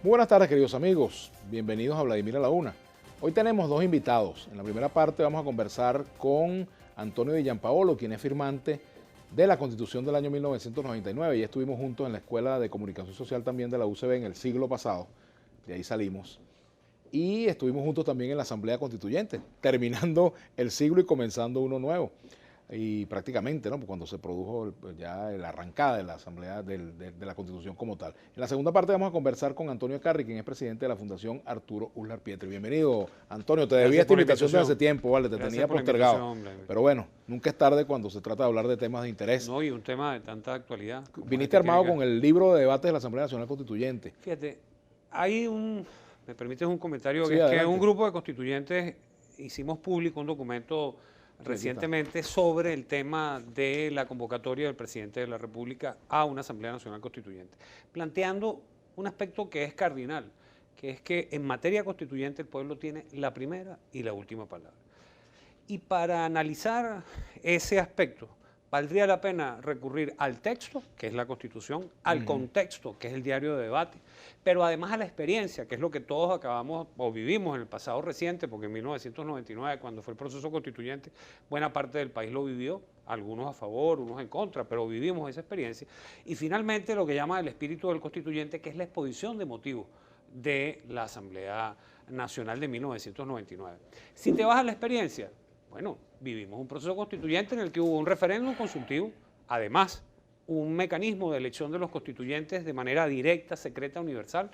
Muy buenas tardes, queridos amigos. Bienvenidos a Vladimir a la Una. Hoy tenemos dos invitados. En la primera parte vamos a conversar con Antonio Di Gianpaolo, quien es firmante de la Constitución del año 1999. Y estuvimos juntos en la Escuela de Comunicación Social también de la UCB en el siglo pasado. De ahí salimos. Y estuvimos juntos también en la Asamblea Constituyente, terminando el siglo y comenzando uno nuevo. Y prácticamente, ¿no? Cuando se produjo ya la arrancada de la Asamblea de la Constitución como tal. En la segunda parte vamos a conversar con Antonio Carri, quien es presidente de la Fundación Arturo Uslar Pietri. Bienvenido, Antonio. Te debía esta invitación desde hace tiempo, ¿vale? Te tenía postergado. Pero bueno, nunca es tarde cuando se trata de hablar de temas de interés. No, y un tema de tanta actualidad. Viniste armado con el libro de debate de la Asamblea Nacional Constituyente. Fíjate, hay me permites un comentario, Sí, que es adelante. que un grupo de constituyentes hicimos público un documento recientemente sobre el tema de la convocatoria del presidente de la República a una Asamblea Nacional Constituyente, planteando un aspecto que es cardinal, que es que en materia constituyente el pueblo tiene la primera y la última palabra. Y para analizar ese aspecto, valdría la pena recurrir al texto, que es la Constitución, al contexto, que es el diario de debate, pero además a la experiencia, que es lo que todos acabamos o vivimos en el pasado reciente, porque en 1999, cuando fue el proceso constituyente, buena parte del país lo vivió, algunos a favor, unos en contra, pero vivimos esa experiencia. Y finalmente lo que llama el espíritu del constituyente, que es la exposición de motivos de la Asamblea Nacional de 1999. Si te vas a la experiencia, bueno, vivimos un proceso constituyente en el que hubo un referéndum consultivo, además un mecanismo de elección de los constituyentes de manera directa, secreta, universal,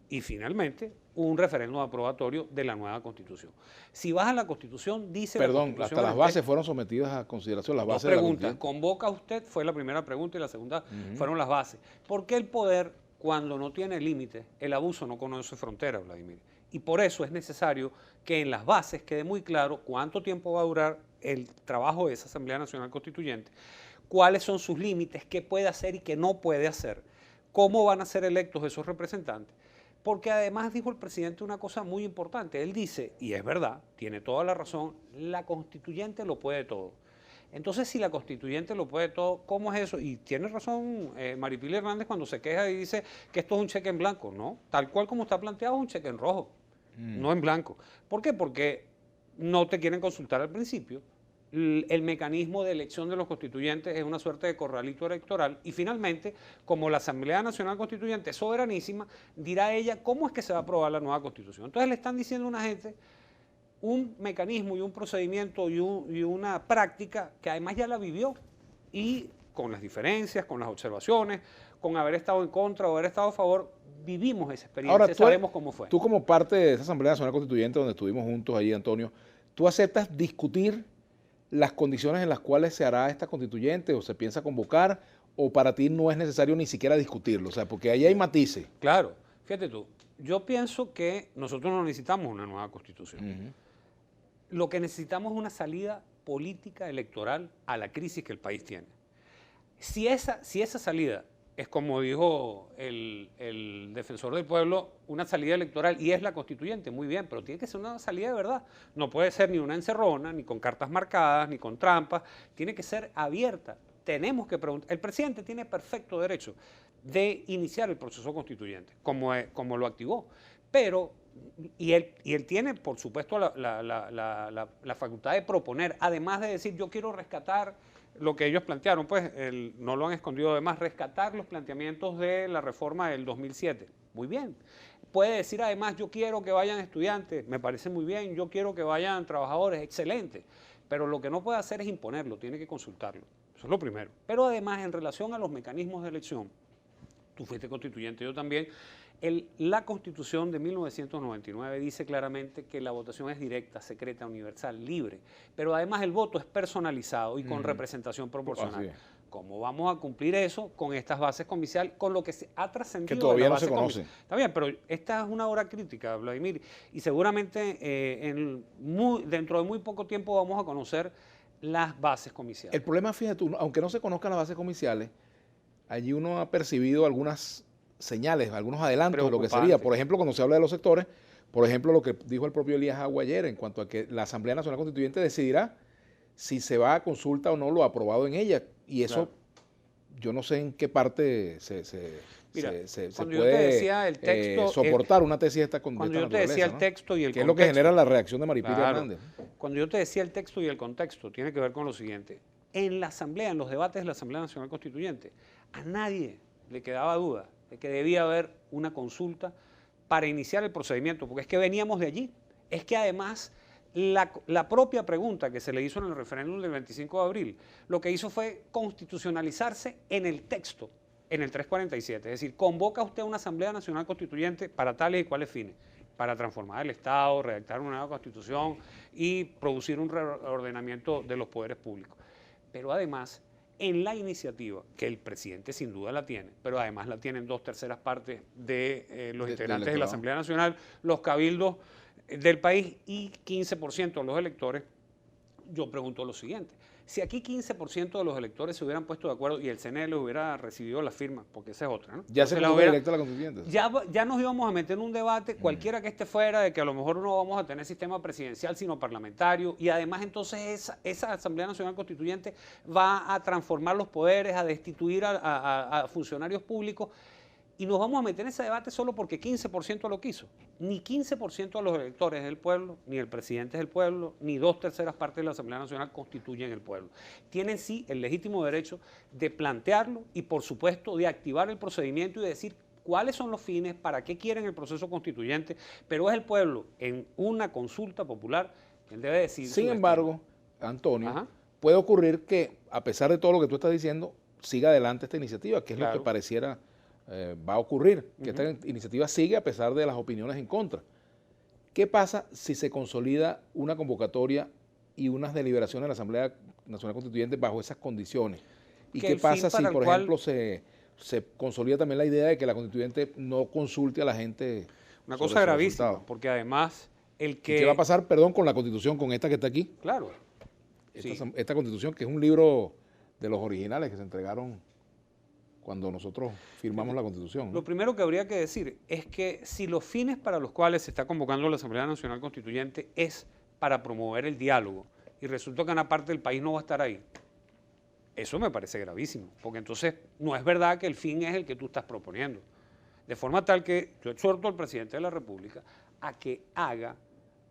y finalmente un referéndum aprobatorio de la nueva Constitución. Si vas a la Constitución, dice la Constitución... Hasta las bases fueron sometidas a consideración, las bases de la Constitución. ¿Convoca usted? Fue la primera pregunta, y la segunda fueron las bases. ¿Por qué el poder, cuando no tiene límites, el abuso no conoce fronteras, Vladimir? Y por eso es necesario que en las bases quede muy claro cuánto tiempo va a durar el trabajo de esa Asamblea Nacional Constituyente, cuáles son sus límites, qué puede hacer y qué no puede hacer, cómo van a ser electos esos representantes. Porque además dijo el presidente una cosa muy importante. Él dice, y es verdad, tiene toda la razón, la constituyente lo puede todo. Entonces, si la constituyente lo puede todo, ¿cómo es eso? Y tiene razón Maripili Hernández cuando se queja y dice que esto es un cheque en blanco. No, tal cual como está planteado es un cheque en rojo, no en blanco. ¿Por qué? Porque no te quieren consultar al principio. El mecanismo de elección de los constituyentes es una suerte de corralito electoral y finalmente, como la Asamblea Nacional Constituyente es soberanísima, dirá ella cómo es que se va a aprobar la nueva Constitución. Entonces le están diciendo a una gente un mecanismo y un procedimiento y una práctica que además ya la vivió y con las diferencias, con las observaciones, con haber estado en contra o haber estado a favor, vivimos esa experiencia. Ahora, sabemos cómo fue. Tú como parte de esa Asamblea Nacional Constituyente donde estuvimos juntos ahí, Antonio, ¿tú aceptas discutir las condiciones en las cuales se hará esta constituyente o se piensa convocar o para ti no es necesario ni siquiera discutirlo? O sea, porque ahí hay matices. Claro, fíjate tú, yo pienso que nosotros no necesitamos una nueva constitución. Lo que necesitamos es una salida política electoral a la crisis que el país tiene. Si esa salida es, como dijo el defensor del pueblo, una salida electoral y es la constituyente, muy bien, pero tiene que ser una salida de verdad. No puede ser ni una encerrona, ni con cartas marcadas, ni con trampas, tiene que ser abierta. Tenemos que preguntar, el presidente tiene perfecto derecho de iniciar el proceso constituyente, como lo activó, pero... Y él tiene, por supuesto, la facultad de proponer, además de decir, yo quiero rescatar lo que ellos plantearon, pues no lo han escondido además, rescatar los planteamientos de la reforma del 2007. Muy bien. Puede decir además, yo quiero que vayan estudiantes, me parece muy bien, yo quiero que vayan trabajadores, excelente. Pero lo que no puede hacer es imponerlo, tiene que consultarlo. Eso es lo primero. Pero además, en relación a los mecanismos de elección, tú fuiste constituyente, yo también. La Constitución de 1999 dice claramente que la votación es directa, secreta, universal, libre, pero además el voto es personalizado y con representación proporcional. ¿Cómo vamos a cumplir eso con estas bases comiciales, con lo que se ha trascendido? Que todavía de la no se conoce. Está bien, pero esta es una hora crítica, Vladimir, y seguramente dentro de muy poco tiempo vamos a conocer las bases comiciales. El problema, fíjate tú, aunque no se conozcan las bases comiciales, allí uno ha percibido algunas señales, algunos adelantos de lo que sería. Por ejemplo, cuando se habla de los sectores, por ejemplo, lo que dijo el propio Elías Agua ayer en cuanto a que la Asamblea Nacional Constituyente decidirá si se va a consulta o no lo aprobado en ella. Y eso yo no sé en qué parte se Mira, cuando puede yo te decía el texto, soportar una tesis de esta cuando de yo te decía el ¿no? texto y el que es lo que contexto, genera la reacción de Maripilia claro, Hernández. cuando yo te decía el texto y el contexto, tiene que ver con lo siguiente. En la Asamblea, en los debates de la Asamblea Nacional Constituyente, a nadie le quedaba duda de que debía haber una consulta para iniciar el procedimiento, porque es que veníamos de allí. Es que además la propia pregunta que se le hizo en el referéndum del 25 de abril, lo que hizo fue constitucionalizarse en el texto, en el 347. Es decir, convoca usted a una Asamblea Nacional Constituyente para tales y cuales fines, para transformar el Estado, redactar una nueva constitución y producir un reordenamiento de los poderes públicos. Pero además, en la iniciativa, que el presidente sin duda la tiene, pero además la tienen 2/3 partes de los integrantes de la Asamblea Nacional, los cabildos del país y 15% de los electores, yo pregunto lo siguiente. Si aquí 15% de los electores se hubieran puesto de acuerdo y el CNE hubiera recibido la firma, porque esa es otra, ¿no? Ya se convoca directo a la constituyente. Ya nos íbamos a meter en un debate, cualquiera que esté fuera, de que a lo mejor no vamos a tener sistema presidencial, sino parlamentario, y además entonces esa Asamblea Nacional Constituyente va a transformar los poderes, a destituir a funcionarios públicos, y nos vamos a meter en ese debate solo porque 15% lo quiso. Ni 15% de los electores del pueblo, ni el presidente es del pueblo, ni 2/3 partes de la Asamblea Nacional constituyen el pueblo. Tienen sí el legítimo derecho de plantearlo y por supuesto de activar el procedimiento y de decir cuáles son los fines, para qué quieren el proceso constituyente, pero es el pueblo en una consulta popular quien debe decidir. Sin embargo, Antonio, puede ocurrir que a pesar de todo lo que tú estás diciendo, siga adelante esta iniciativa, que es lo que pareciera va a ocurrir, que esta iniciativa sigue a pesar de las opiniones en contra. ¿Qué pasa si se consolida una convocatoria y unas deliberaciones de la Asamblea Nacional Constituyente bajo esas condiciones? ¿Y qué pasa si, por ejemplo, se consolida también la idea de que la Constituyente no consulte a la gente? Una cosa gravísima, porque además ¿Qué va a pasar, perdón, con la Constitución, con esta que está aquí? Claro. Esta Constitución, que es un libro de los originales que se entregaron cuando nosotros firmamos la Constitución, ¿no? Lo primero que habría que decir es que si los fines para los cuales se está convocando la Asamblea Nacional Constituyente es para promover el diálogo y resulta que una parte del país no va a estar ahí, eso me parece gravísimo, porque entonces no es verdad que el fin es el que tú estás proponiendo. De forma tal que yo exhorto al presidente de la República a que haga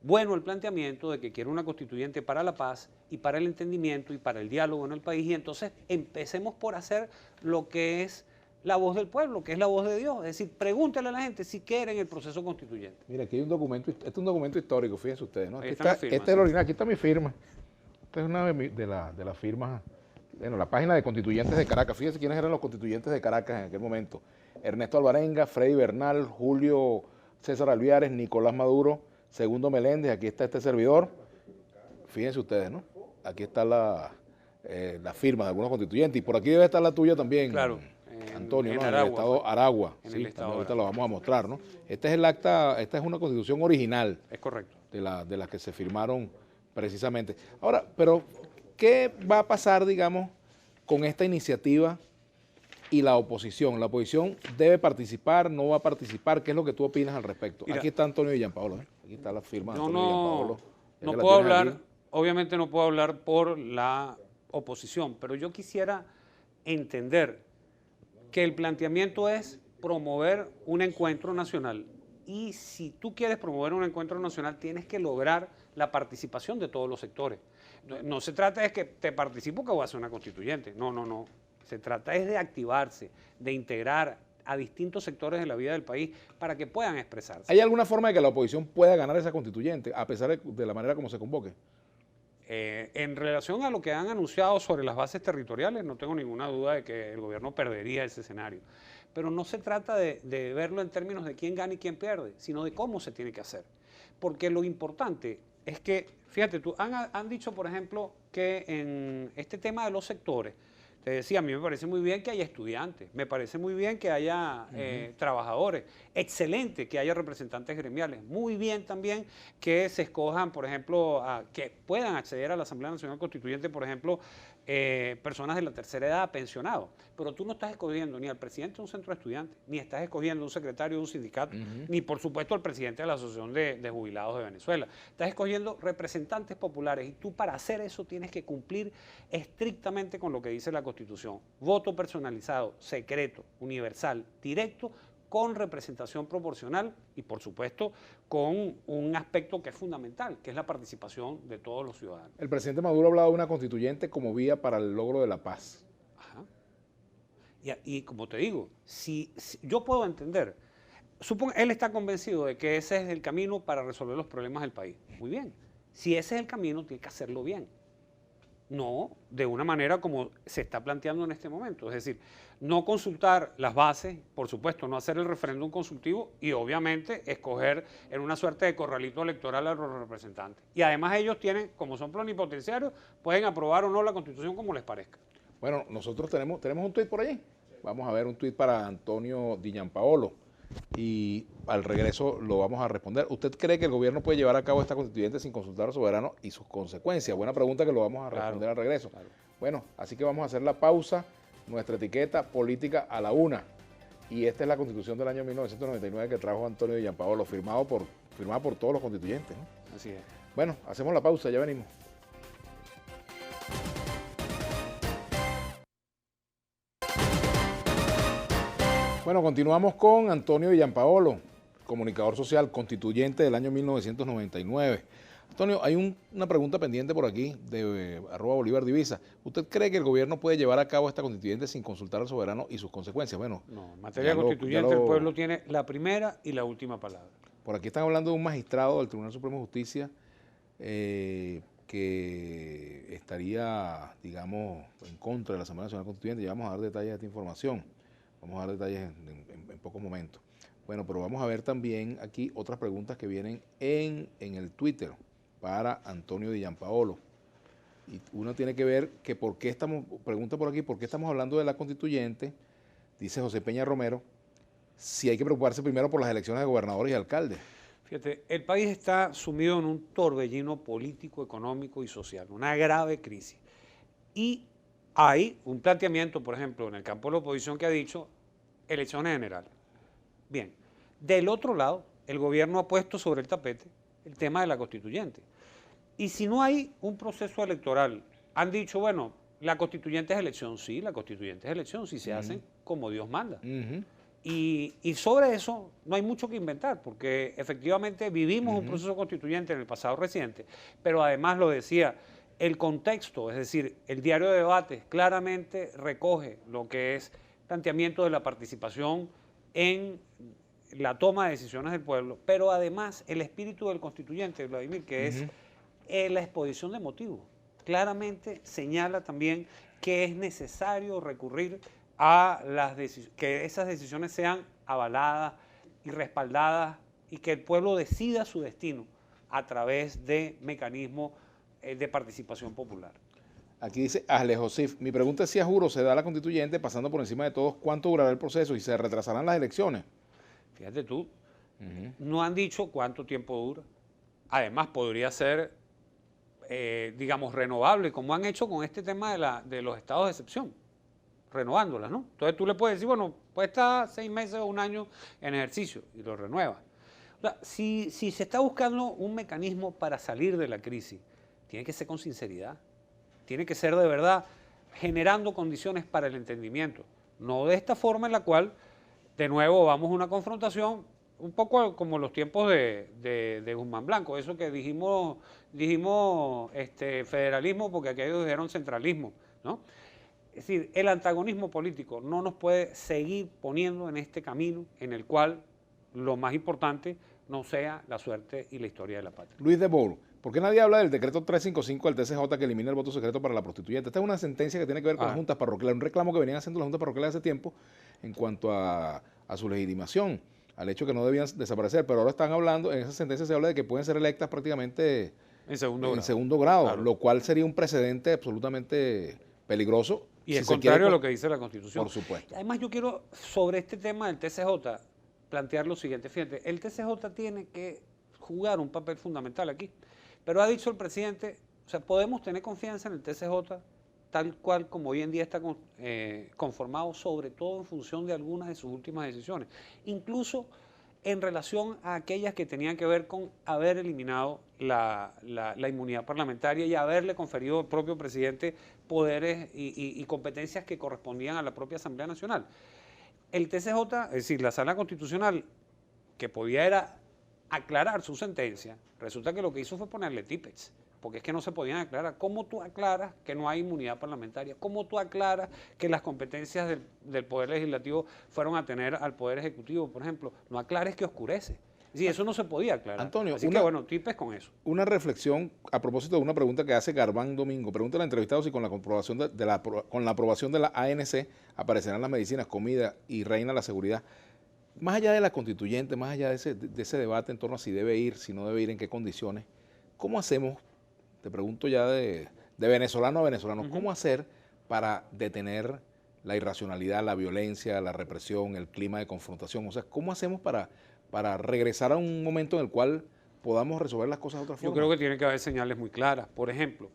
bueno el planteamiento de que quiere una constituyente para la paz y para el entendimiento y para el diálogo en el país, y entonces empecemos por hacer lo que es la voz del pueblo, que es la voz de Dios. Es decir, pregúntale a la gente si quieren el proceso constituyente. Mira, aquí hay un documento, este es un documento histórico, fíjense ustedes, ¿no? Este es el original, aquí está mi firma. Esta es una de las firmas, bueno, la página de constituyentes de Caracas. Fíjense quiénes eran los constituyentes de Caracas en aquel momento. Ernesto Alvarenga, Freddy Bernal, Julio César Alviares, Nicolás Maduro, Segundo Meléndez, aquí está este servidor. Fíjense ustedes, ¿no? Aquí está la firma de algunos constituyentes y por aquí debe estar la tuya también, claro, Antonio, en ¿no? Aragua, en el estado Aragua. En sí, el estado ahorita Aragua. lo vamos a mostrar, ¿no? Este es el acta, esta es una constitución original. Es correcto. De las que se firmaron precisamente. Ahora, pero ¿qué va a pasar, digamos, con esta iniciativa y la oposición? ¿La oposición debe participar, no va a participar? ¿Qué es lo que tú opinas al respecto? Mira, aquí está Antonio de Gianpaolo, ¿eh? Aquí está la firma de Antonio de Gianpaolo. No puedo hablar, obviamente no puedo hablar por la oposición, pero yo quisiera entender que el planteamiento es promover un encuentro nacional. Y si tú quieres promover un encuentro nacional, tienes que lograr la participación de todos los sectores. No se trata de que te participo que voy a hacer una constituyente. No. Se trata es de activarse, de integrar a distintos sectores de la vida del país para que puedan expresarse. ¿Hay alguna forma de que la oposición pueda ganar esa constituyente, a pesar de la manera como se convoque? En relación a lo que han anunciado sobre las bases territoriales, no tengo ninguna duda de que el gobierno perdería ese escenario. Pero no se trata de verlo en términos de quién gana y quién pierde, sino de cómo se tiene que hacer. Porque lo importante es que, fíjate tú, han dicho, por ejemplo, que en este tema de los sectores, te decía, a mí me parece muy bien que haya estudiantes, me parece muy bien que haya trabajadores, excelente que haya representantes gremiales, muy bien también que se escojan, por ejemplo, que puedan acceder a la Asamblea Nacional Constituyente, por ejemplo, personas de la tercera edad, pensionados. Pero tú no estás escogiendo ni al presidente de un centro de estudiantes, ni estás escogiendo un secretario de un sindicato, ni por supuesto al presidente de la Asociación de Jubilados de Venezuela. Estás escogiendo representantes populares y tú para hacer eso tienes que cumplir estrictamente con lo que dice la Constitución. Voto personalizado, secreto, universal, directo, con representación proporcional y, por supuesto, con un aspecto que es fundamental, que es la participación de todos los ciudadanos. El presidente Maduro ha hablado de una constituyente como vía para el logro de la paz. Ajá. Y como te digo, si yo puedo entender, él está convencido de que ese es el camino para resolver los problemas del país. Muy bien. Si ese es el camino, tiene que hacerlo bien. No de una manera como se está planteando en este momento. Es decir, no consultar las bases, por supuesto, no hacer el referéndum consultivo y obviamente escoger en una suerte de corralito electoral a los representantes. Y además ellos tienen, como son plenipotenciarios, pueden aprobar o no la Constitución como les parezca. Bueno, nosotros tenemos un tuit por allí. Vamos a ver un tuit para Antonio Di Gianpaolo y al regreso lo vamos a responder. ¿Usted cree que el gobierno puede llevar a cabo esta constituyente sin consultar al soberano y sus consecuencias? Buena pregunta que lo vamos a responder al regreso. Claro. Bueno, así que vamos a hacer la pausa, nuestra etiqueta política a la una. Y esta es la Constitución del año 1999 que trajo Antonio Di Gianpaolo, firmada por todos los constituyentes, ¿no? Así es. Bueno, hacemos la pausa, ya venimos. Bueno, continuamos con Antonio Di Gianpaolo, comunicador social, constituyente del año 1999. Antonio, hay una pregunta pendiente por aquí de @BolívarDivisa. ¿Usted cree que el gobierno puede llevar a cabo esta constituyente sin consultar al soberano y sus consecuencias? Bueno, no, en materia constituyente el pueblo tiene la primera y la última palabra. Por aquí están hablando de un magistrado del Tribunal Supremo de Justicia que estaría, digamos, en contra de la Asamblea Nacional Constituyente. Ya vamos a dar detalles de esta información. Vamos a dar detalles en pocos momentos. Bueno, pero vamos a ver también aquí otras preguntas que vienen en el Twitter para Antonio Di Gianpaolo. Y uno tiene que ver que pregunta por aquí, ¿por qué estamos hablando de la constituyente? Dice José Peña Romero, si hay que preocuparse primero por las elecciones de gobernadores y alcaldes. Fíjate, el país está sumido en un torbellino político, económico y social, una grave crisis. Y hay un planteamiento, por ejemplo, en el campo de la oposición que ha dicho elecciones generales. Bien, del otro lado, el gobierno ha puesto sobre el tapete el tema de la constituyente. Y si no hay un proceso electoral, han dicho, bueno, la constituyente es elección, sí, la constituyente es elección, si se hacen como Dios manda. Y sobre eso no hay mucho que inventar, porque efectivamente vivimos un proceso constituyente en el pasado reciente, pero además lo decía, el contexto, es decir, el diario de debates claramente recoge lo que es planteamiento de la participación en la toma de decisiones del pueblo, pero además el espíritu del constituyente, Vladimir, que es la exposición de motivos, claramente señala también que es necesario recurrir a que esas decisiones sean avaladas y respaldadas y que el pueblo decida su destino a través de mecanismos de participación popular. Aquí dice Asle Josif, mi pregunta es si a juro se da la constituyente, pasando por encima de todos, ¿cuánto durará el proceso y se retrasarán las elecciones? Fíjate tú, no han dicho cuánto tiempo dura. Además, podría ser, digamos, renovable, como han hecho con este tema de los estados de excepción, renovándolas, ¿no? Entonces tú le puedes decir, bueno, puede estar 6 meses o 1 año en ejercicio y lo renueva. O sea, si se está buscando un mecanismo para salir de la crisis, tiene que ser con sinceridad, tiene que ser de verdad generando condiciones para el entendimiento, no de esta forma en la cual, de nuevo, vamos a una confrontación un poco como los tiempos de Guzmán Blanco, eso que dijimos federalismo porque aquellos dijeron centralismo, ¿no? Es decir, el antagonismo político no nos puede seguir poniendo en este camino en el cual lo más importante no sea la suerte y la historia de la patria. Luis de Boul, ¿por qué nadie habla del decreto 355 del TCJ que elimina el voto secreto para la prostituyente? Esta es una sentencia que tiene que ver con las juntas parroquiales, un reclamo que venían haciendo las juntas parroquiales hace tiempo en cuanto a su legitimación, al hecho que no debían desaparecer, pero ahora están hablando, en esa sentencia se habla de que pueden ser electas prácticamente en segundo grado, claro, lo cual sería un precedente absolutamente peligroso. Y es contrario a lo que dice la Constitución. Por supuesto. Además, yo quiero, sobre este tema del TCJ, plantear lo siguiente. Fíjate, el TCJ tiene que jugar un papel fundamental aquí. Pero ha dicho el presidente, o sea, podemos tener confianza en el TCJ tal cual como hoy en día está conformado, sobre todo en función de algunas de sus últimas decisiones, incluso en relación a aquellas que tenían que ver con haber eliminado la inmunidad parlamentaria y haberle conferido al propio presidente poderes y competencias que correspondían a la propia Asamblea Nacional. El TCJ, es decir, la Sala Constitucional, que podía era aclarar su sentencia, resulta que lo que hizo fue ponerle típex, porque es que no se podían aclarar. ¿Cómo tú aclaras que no hay inmunidad parlamentaria? ¿Cómo tú aclaras que las competencias del Poder Legislativo fueron a tener al Poder Ejecutivo, por ejemplo? No aclares que oscurece. Sí, eso no se podía aclarar. Antonio, así que bueno, tipes con eso. Una reflexión a propósito de una pregunta que hace Garbán Domingo. Pregunta al entrevistado si con la aprobación de la ANC aparecerán las medicinas, comida y reina la seguridad. Más allá de la constituyente, más allá de ese debate en torno a si debe ir, si no debe ir, en qué condiciones, ¿cómo hacemos? Te pregunto ya de venezolano a venezolano, ¿cómo hacer para detener la irracionalidad, la violencia, la represión, el clima de confrontación? O sea, ¿cómo hacemos para regresar a un momento en el cual podamos resolver las cosas de otra forma? Yo creo que tiene que haber señales muy claras. Por ejemplo,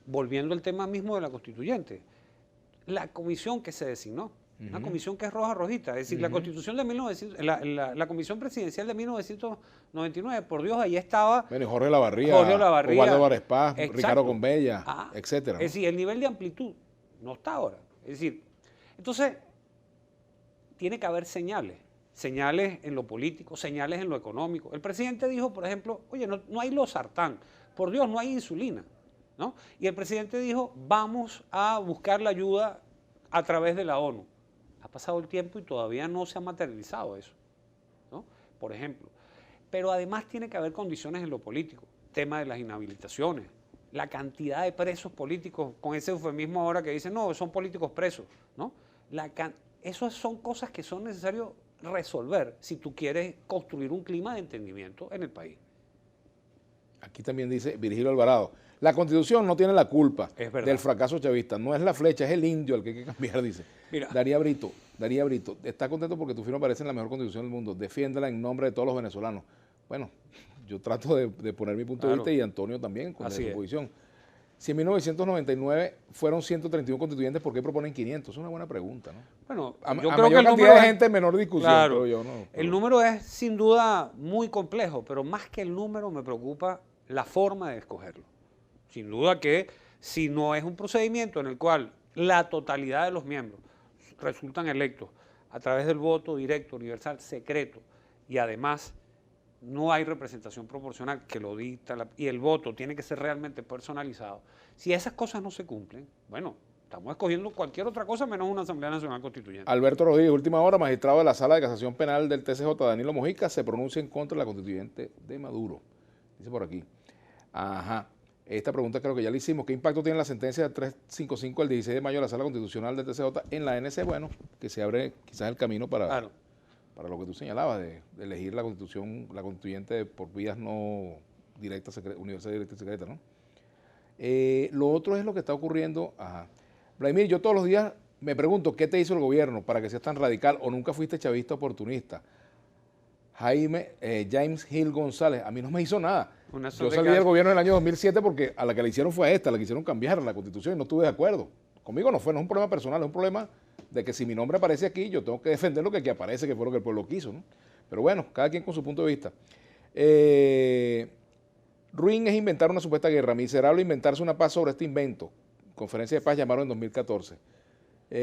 volviendo al tema mismo de la constituyente, la comisión que se designó, una comisión que es roja-rojita, es decir, la constitución de 1900, la comisión presidencial de 1999, por Dios, ahí estaba... Bueno, Jorge Lavarría, Osvaldo Vares Paz, Ricardo Conbella, etcétera, ¿no? Es decir, el nivel de amplitud no está ahora. Es decir, entonces, tiene que haber señales en lo político, señales en lo económico. El presidente dijo, por ejemplo, oye, no hay losartán, por Dios, no hay insulina, ¿no? Y el presidente dijo, vamos a buscar la ayuda a través de la ONU. Ha pasado el tiempo y todavía no se ha materializado eso, ¿no? Por ejemplo. Pero además tiene que haber condiciones en lo político, tema de las inhabilitaciones, la cantidad de presos políticos, con ese eufemismo ahora que dicen, no, son políticos presos, ¿no? Esas son cosas que son necesarias resolver si tú quieres construir un clima de entendimiento en el país. Aquí también dice Virgilio Alvarado, la Constitución no tiene la culpa del fracaso chavista, no es la flecha, es el indio el que hay que cambiar, dice. Mira. Daría Brito, está contento porque tu firma aparece en la mejor Constitución del mundo, defiéndela en nombre de todos los venezolanos. Bueno, yo trato de poner mi punto de vista y Antonio también con su posición. Si en 1999 fueron 131 constituyentes, ¿por qué proponen 500? Es una buena pregunta, ¿no? Bueno, yo creo que el número de gente, menor discusión. Claro, yo, ¿no? El número es sin duda muy complejo, pero más que el número me preocupa la forma de escogerlo. Sin duda que si no es un procedimiento en el cual la totalidad de los miembros resultan electos a través del voto directo, universal, secreto, y además no hay representación proporcional que lo dicta, y el voto tiene que ser realmente personalizado. Si esas cosas no se cumplen, bueno, estamos escogiendo cualquier otra cosa menos una Asamblea Nacional Constituyente. Alberto Rodríguez, última hora, magistrado de la Sala de Casación Penal del TCJ, Danilo Mojica, se pronuncia en contra de la constituyente de Maduro. Dice por aquí. Ajá. Esta pregunta creo que ya la hicimos. ¿Qué impacto tiene la sentencia de 355 del 16 de mayo de la Sala Constitucional del TCJ en la ANC? Bueno, que se abre quizás el camino para lo que tú señalabas, de elegir la constituyente por vías no directas, universal, directa y secreta, ¿no? Lo otro es lo que está ocurriendo. Ajá. Vladimir, yo todos los días me pregunto, ¿qué te hizo el gobierno para que seas tan radical o nunca fuiste chavista oportunista? James Hill González, a mí no me hizo nada. Yo salí del gobierno en el año 2007 porque a la que le hicieron fue a esta, la que hicieron cambiar la constitución y no estuve de acuerdo. Conmigo no es un problema personal, es un problema de que si mi nombre aparece aquí, yo tengo que defender lo que aquí aparece, que fue lo que el pueblo quiso, ¿no? Pero bueno, cada quien con su punto de vista. Ruin es inventar una supuesta guerra, miserable inventarse una paz sobre este invento. Conferencia de paz llamaron en 2014.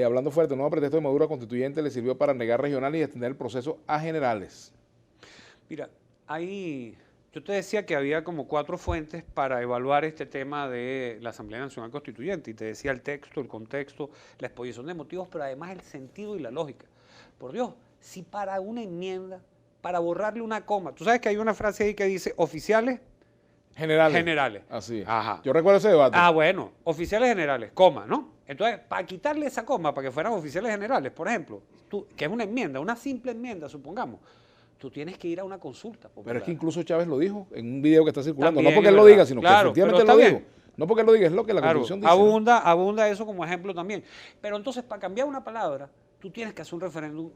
Hablando fuerte, el nuevo pretexto de Maduro constituyente le sirvió para negar regionales y extender el proceso a generales. Mira, yo te decía que había como 4 fuentes para evaluar este tema de la Asamblea Nacional Constituyente, y te decía el texto, el contexto, la exposición de motivos, pero además el sentido y la lógica. Por Dios, si para una enmienda, para borrarle una coma, tú sabes que hay una frase ahí que dice oficiales generales. Así. Ajá. Yo recuerdo ese debate. Bueno, oficiales generales, coma, ¿no? Entonces, para quitarle esa coma, para que fueran oficiales generales, por ejemplo, que es una enmienda, una simple enmienda, supongamos, tú tienes que ir a una consulta popular. Pero es que incluso Chávez lo dijo en un video que está circulando. También no porque él lo diga, sino que efectivamente él lo dijo. No porque él lo diga, es lo que la Constitución dice. Abunda eso como ejemplo también. Pero entonces, para cambiar una palabra, tú tienes que hacer un referéndum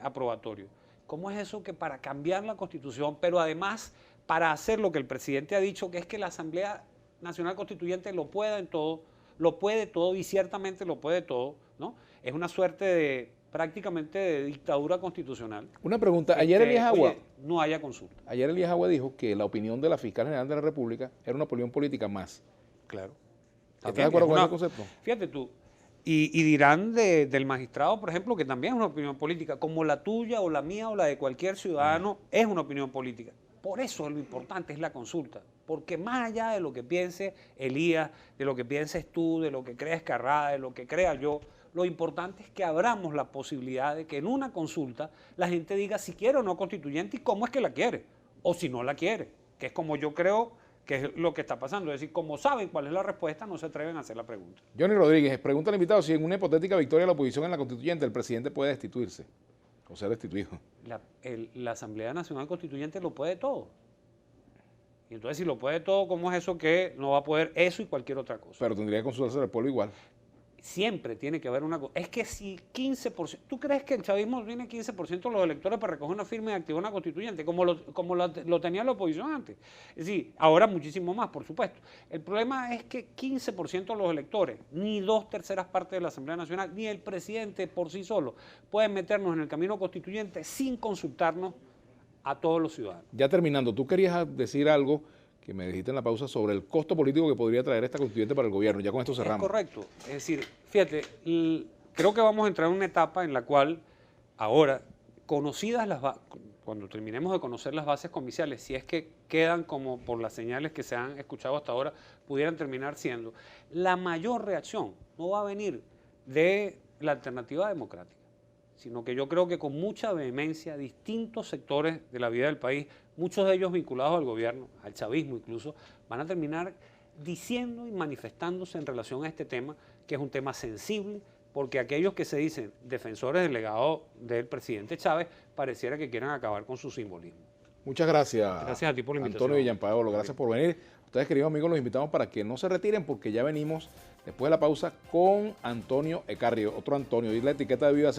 aprobatorio. ¿Cómo es eso que para cambiar la Constitución, pero además para hacer lo que el presidente ha dicho, que es que la Asamblea Nacional Constituyente lo pueda en todo, lo puede todo y ciertamente lo puede todo, ¿no? Es una suerte de prácticamente de dictadura constitucional. Una pregunta, ayer Elías Agua, no haya consulta. Ayer Elías Agua dijo que la opinión de la fiscal general de la República era una opinión política más. Claro. ¿Estás de acuerdo con ese concepto? Fíjate tú, y dirán del magistrado, por ejemplo, que también es una opinión política, como la tuya o la mía o la de cualquier ciudadano es una opinión política. Por eso lo importante es la consulta, porque más allá de lo que piense Elías, de lo que pienses tú, de lo que crees Carrada, de lo que crea yo, lo importante es que abramos la posibilidad de que en una consulta la gente diga si quiere o no constituyente y cómo es que la quiere, o si no la quiere, que es como yo creo que es lo que está pasando. Es decir, como saben cuál es la respuesta, no se atreven a hacer la pregunta. Johnny Rodríguez, pregunta al invitado si en una hipotética victoria de la oposición en la constituyente el presidente puede destituirse o ser destituido. La Asamblea Nacional Constituyente lo puede todo. Y entonces, si lo puede todo, ¿cómo es eso que no va a poder eso y cualquier otra cosa? Pero tendría que consultarse al pueblo igual. Siempre tiene que haber una cosa. Es que si 15%, ¿tú crees que el chavismo tiene 15% de los electores para recoger una firma y activar una constituyente, como lo tenía la oposición antes? Es decir, ahora muchísimo más, por supuesto. El problema es que 15% de los electores, ni 2/3 partes de la Asamblea Nacional, ni el presidente por sí solo, pueden meternos en el camino constituyente sin consultarnos a todos los ciudadanos. Ya terminando, tú querías decir algo que me dijiste en la pausa sobre el costo político que podría traer esta constituyente para el gobierno. Ya con esto cerramos. Es correcto. Es decir, fíjate, creo que vamos a entrar en una etapa en la cual ahora, cuando terminemos de conocer las bases comiciales, si es que quedan como por las señales que se han escuchado hasta ahora, pudieran terminar siendo, la mayor reacción no va a venir de la alternativa democrática, sino que yo creo que con mucha vehemencia distintos sectores de la vida del país, muchos de ellos vinculados al gobierno, al chavismo incluso, van a terminar diciendo y manifestándose en relación a este tema, que es un tema sensible, porque aquellos que se dicen defensores del legado del presidente Chávez pareciera que quieran acabar con su simbolismo. Muchas gracias. Gracias a ti por la invitación. Antonio Gianpaolo, gracias por venir. Ustedes, queridos amigos, los invitamos para que no se retiren porque ya venimos después de la pausa con Antonio Ecarrio, otro Antonio, y la etiqueta de vida